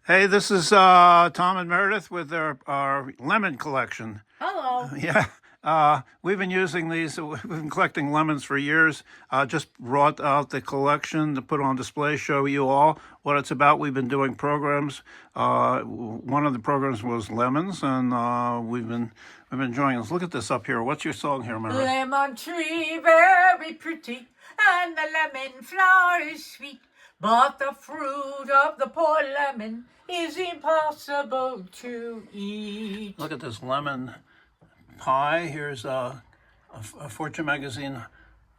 Hey, this is Tom and Meredith with our lemon collection. Hello. Yeah, we've been using these. We've been collecting lemons for years. Just brought out the collection to put on display, show you all what it's about. We've been doing programs. One of the programs was lemons, and we've been enjoying this. Look at this up here. What's your song here, Meredith? Lemon tree very pretty, and the lemon flower is sweet. But the fruit of the poor lemon is impossible to eat. Look at this lemon pie. Here's a Fortune magazine.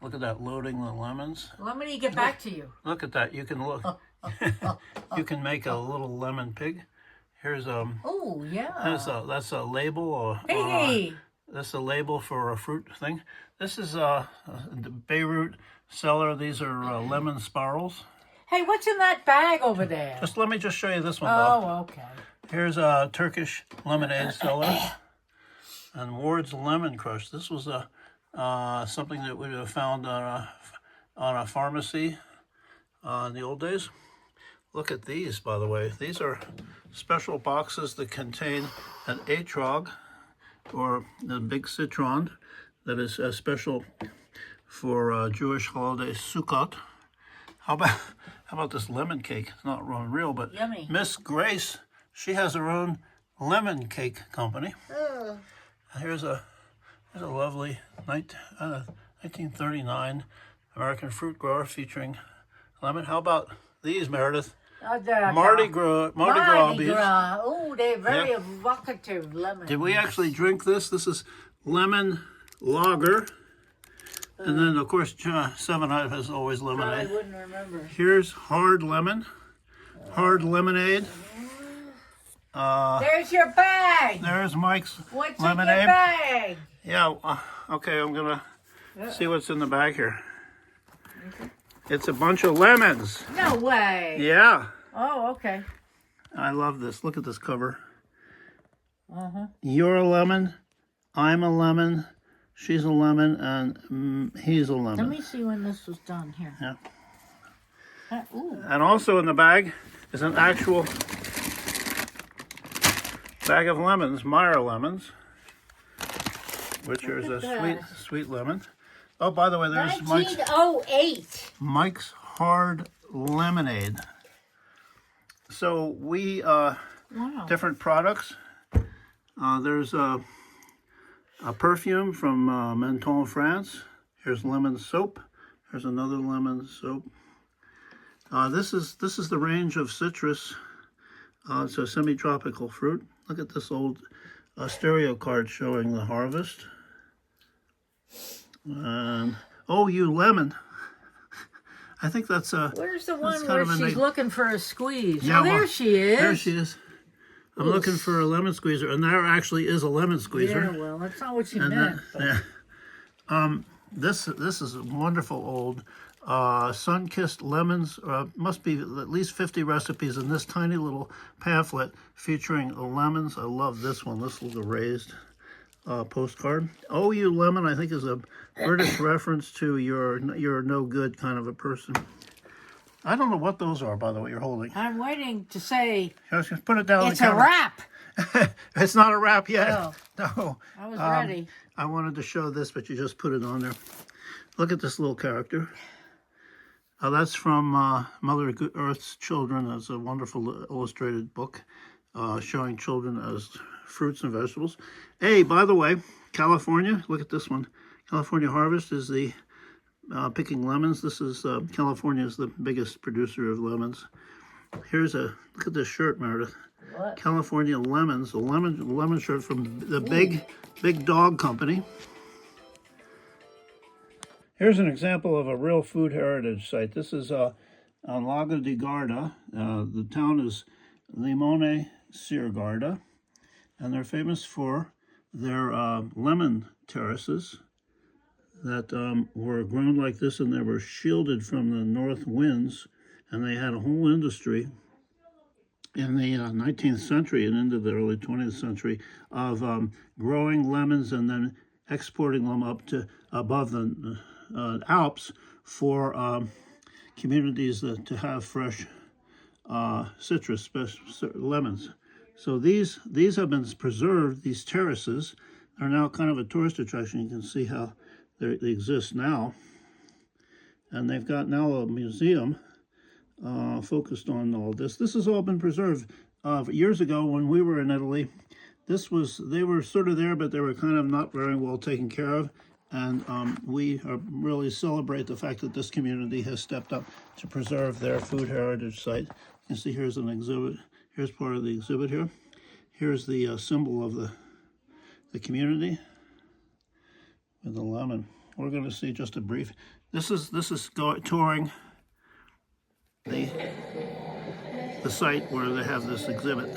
Look at that, loading the lemons. Let me get back to you. Look at that. You can look. You can make a little lemon pig. Here's Oh yeah. that's a label. Or, Hey. that's a label for a fruit thing. This is the Beirut cellar. These are lemon spirals. Hey, what's in that bag over there? Just let me just show you this one. Though. Oh, okay. Here's a Turkish lemonade cellar and Ward's Lemon Crush. This was something that we have found on a pharmacy in the old days. Look at these, by the way. These are special boxes that contain an etrog, or the big citron, that is special for Jewish holiday Sukkot. How about this lemon cake? It's not real, but Yummy. Miss Grace, she has her own lemon cake company. Here's a lovely 1939 American fruit grower featuring lemon. How about these, Meredith? Mardi Gras bees. Oh, they're very evocative lemons. Did we actually drink this? This is lemon lager. And then, of course, 7-Up has always lemonade. I wouldn't remember. Here's hard lemon, hard lemonade. There's your bag. There's Mike's What's lemonade. in your bag? Yeah, okay, I'm going to see what's in the bag here. It's a bunch of lemons. No way. Yeah, Oh, okay. I love this. Look at this cover. You're a lemon, I'm a lemon, she's a lemon, and he's a lemon. Let me see when this was done here. Yeah. Ooh. And also in the bag is an actual bag of lemons, Meyer lemons, which is a sweet lemon. Oh, by the way, there's 1908. Mike's Hard Lemonade. So we Wow. different products. There's a perfume from Menthol, France. Here's lemon soap. Here's another lemon soap. This is the range of citrus. It's a semi-tropical fruit. Look at this old stereo card showing the harvest. And oh, you lemon! I think that's a. Where's the one kind where of a she's neat- looking for a squeeze? Yeah, Oh, there well, she is. There she is. I'm looking for a lemon squeezer, and there actually is a lemon squeezer. Yeah, well, that's not what she And meant. but- yeah. This is a wonderful old sun-kissed lemons. Must be at least 50 recipes in this tiny little pamphlet featuring lemons. I love this one. This little raised postcard. Oh, you lemon! I think is a British reference to you're no good kind of a person. I don't know what those are, by the way. You're holding. I'm waiting to say Just put it down. it's a wrap. It's not a wrap yet. Oh. No. I was ready. I wanted to show this, but you just put it on there. Look at this little character. That's from Mother Earth's Children. It's a wonderful illustrated book showing children as fruits and vegetables. Hey, by the way, California, look at this one. California Harvest is the picking lemons. This is California is the biggest producer of lemons. Look at this shirt, Meredith. What? California Lemons, a lemon shirt from the big dog company. Here's an example of a real food heritage site. This is on Lago di Garda. The town is Limone Siergarda, and they're famous for their lemon terraces that were grown like this, and they were shielded from the north winds, and they had a whole industry in the 19th century and into the early 20th century of growing lemons and then exporting them up to above the Alps for communities to have fresh citrus, lemons. So these have been preserved. These terraces are now kind of a tourist attraction. You can see how they exist now. And they've got now a museum focused on all this. This has all been preserved. Years ago when we were in Italy, they were sort of there, but they were kind of not very well taken care of. And we really celebrate the fact that this community has stepped up to preserve their food heritage site. You can see here's an exhibit. Here's part of the exhibit here. Here's the symbol of the community with the lemon. We're going to see just a brief. This is touring the site where they have this exhibit.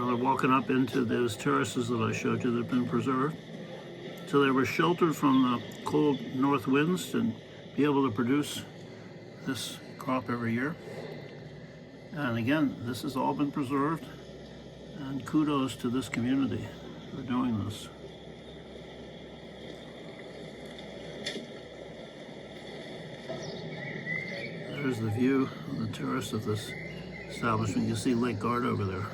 They're walking up into those terraces that I showed you that have been preserved. So they were sheltered from the cold north winds and be able to produce this crop every year. And again, this has all been preserved, and kudos to this community for doing this. There's the view of the terrace of this establishment. You can see Lake Garda over there.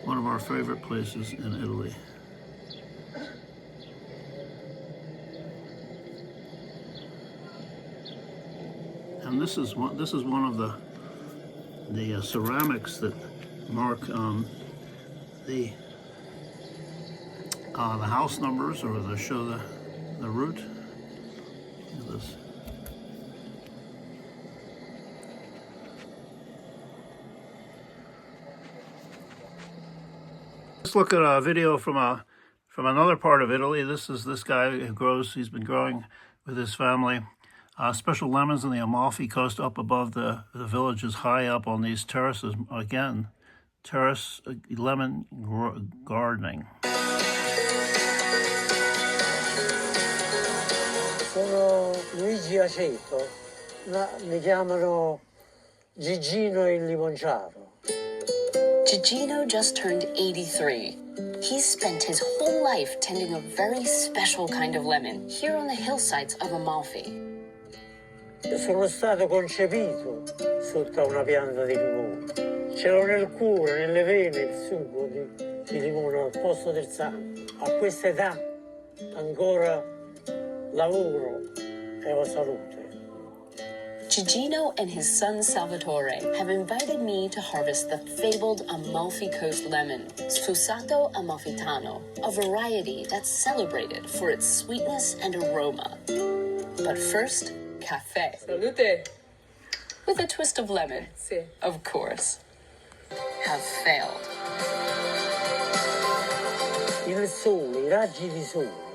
One of our favorite places in Italy. And this is one of the ceramics that mark the house numbers, or that show the route. Look at this. Let's look at a video from another part of Italy. This is this guy who grows. He's been growing with his family special lemons on the Amalfi Coast, up above the villages, high up on these terraces. Again, terrace lemon gardening. Sono Luigi Aceto, mi chiamano Gigino il Limonciaro. Gigino just turned 83. He's spent his whole life tending a very special kind of lemon here on the hillsides of Amalfi. Sono stato concepito sotto una pianta di limone. Ce l'ho nel cuore, nelle vene, il sugo di limone al posto del sangue. A questa età ancora lavoro e ho salute. Gigino and his son Salvatore have invited me to harvest the fabled Amalfi Coast lemon, Sfusato Amalfitano, a variety that's celebrated for its sweetness and aroma. But first, cafe. Salute. With a twist of lemon, Sì. of course. Have failed. Il sole, i raggi di sole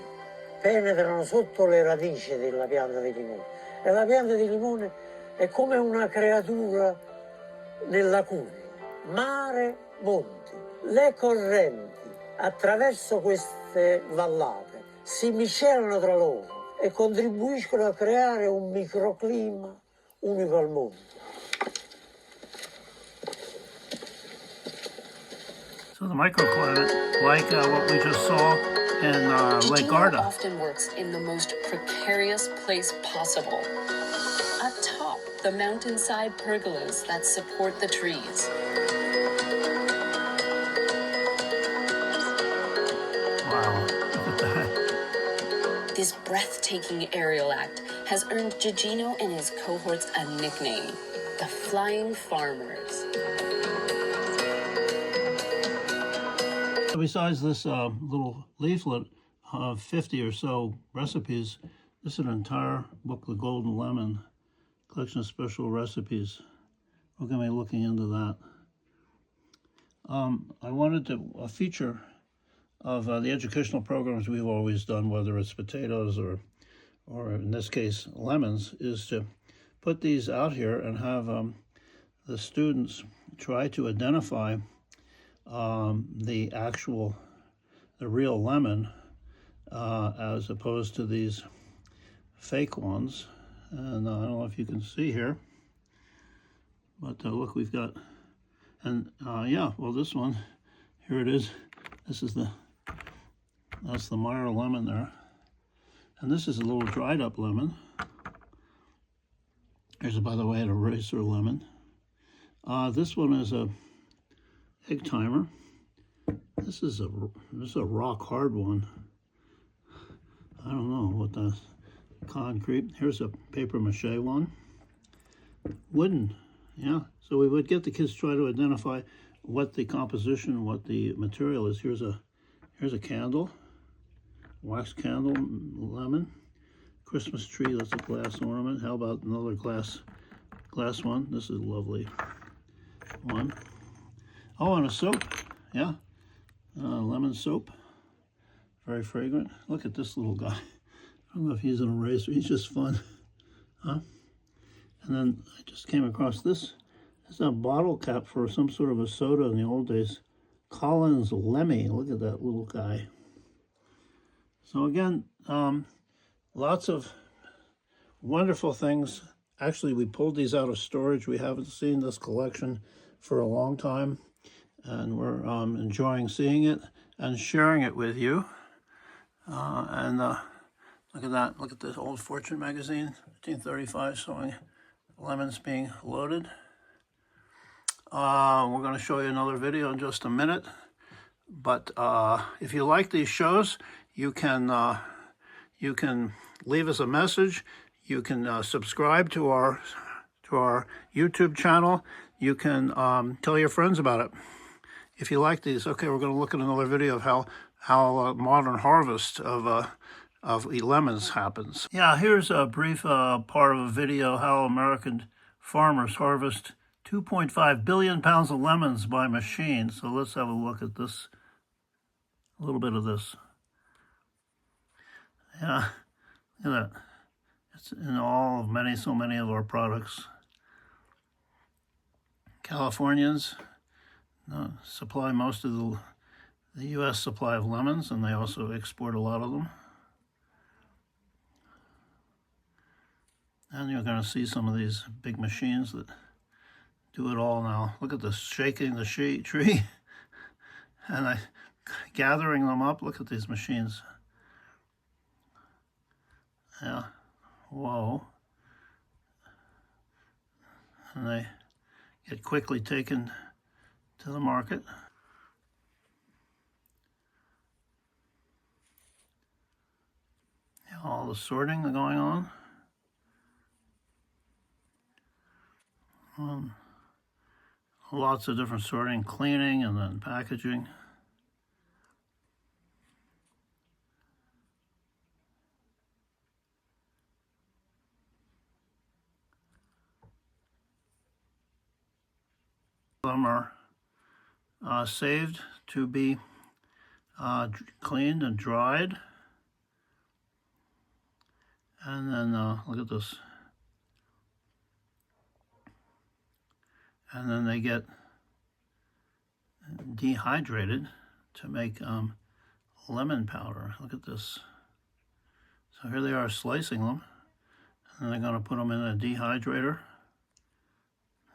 penetrano sotto le radici della pianta di limone e la pianta di limone è come una creatura nella culla. Mare, monti, le correnti attraverso queste vallate si miscelano tra loro e contribuiscono a creare un microclima unico al mondo. So the microclimate, like what we just saw in Lake Gigino Garda. often works in the most precarious place possible. Atop the mountainside pergolas that support the trees. Wow, look at that. This breathtaking aerial act has earned Gigino and his cohorts a nickname, the Flying Farmers. Besides this little leaflet of 50 or so recipes, this is an entire book, The Golden Lemon, collection of special recipes. We're going to be looking into that. I wanted a feature of the educational programs we've always done, whether it's potatoes or in this case, lemons, is to put these out here and have the students try to identify the real lemon, as opposed to these fake ones. And I don't know if you can see here, but look, we've got, and yeah, well, this one, here it is. This is that's the Meyer lemon there. And this is a little dried up lemon. Here's, by the way, an eraser lemon. This one is a egg timer. This is a rock hard one. I don't know what the concrete. Here's a paper mache one. Wooden, yeah. So we would get the kids to try to identify what the composition, what the material is. Here's a candle, wax candle, lemon. Christmas tree, that's a glass ornament. How about another glass one? This is a lovely one. Oh, and a soap, yeah. Lemon soap, very fragrant. Look at this little guy. I don't know if he's an eraser, he's just fun, huh? And then I just came across this. It's a bottle cap for some sort of a soda in the old days. Collins Lemmy, look at that little guy. So again, lots of wonderful things. Actually, we pulled these out of storage. We haven't seen this collection for a long time, and we're enjoying seeing it and sharing it with you. Look at that. Look at this old Fortune magazine, 1935, showing lemons being loaded. We're going to show you another video in just a minute. But if you like these shows, you can leave us a message. You can subscribe to our YouTube channel. You can tell your friends about it if you like these. Okay, we're going to look at another video of how modern harvest of lemons happens. Yeah, here's a brief part of a video how American farmers harvest 2.5 billion pounds of lemons by machine. So let's have a look at this, a little bit of this. Yeah, look at that. It's in all of so many of our products. Californians supply most of the U.S. supply of lemons, and they also export a lot of them. And you're going to see some of these big machines that do it all now. Look at this, shaking the tree and gathering them up. Look at these machines. Yeah, whoa. And they get quickly taken to the market. Yeah, all the sorting going on. Lots of different sorting, cleaning, and then packaging. Some are saved to be cleaned and dried. And then look at this. And then they get dehydrated to make lemon powder. Look at this. So here they are slicing them, and they're going to put them in a dehydrator,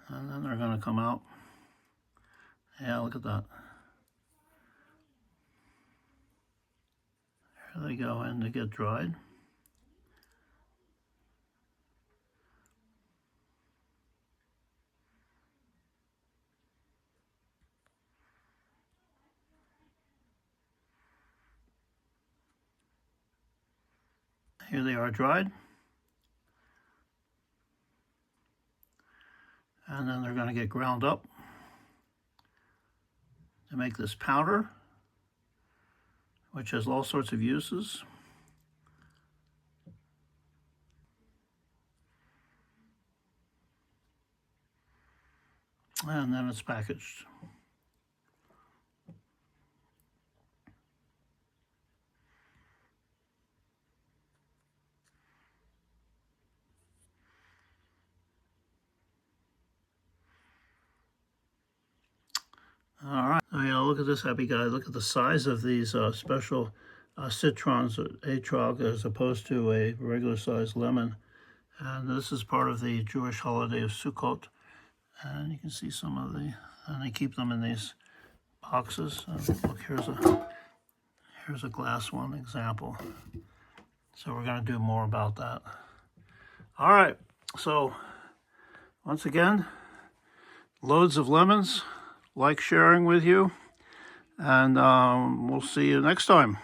and then they're going to come out. Yeah, look at that. Here they go in to get dried. Here they are dried. And then they're going to get ground up to make this powder, which has all sorts of uses. And then it's packaged. All right. Oh, yeah, look at this happy guy. Look at the size of these special citrons, etrog, as opposed to a regular sized lemon. And this is part of the Jewish holiday of Sukkot. And you can see some of the, and they keep them in these boxes. Look, here's a glass one example. So we're going to do more about that. All right. So once again, loads of lemons. Like sharing with you. And we'll see you next time.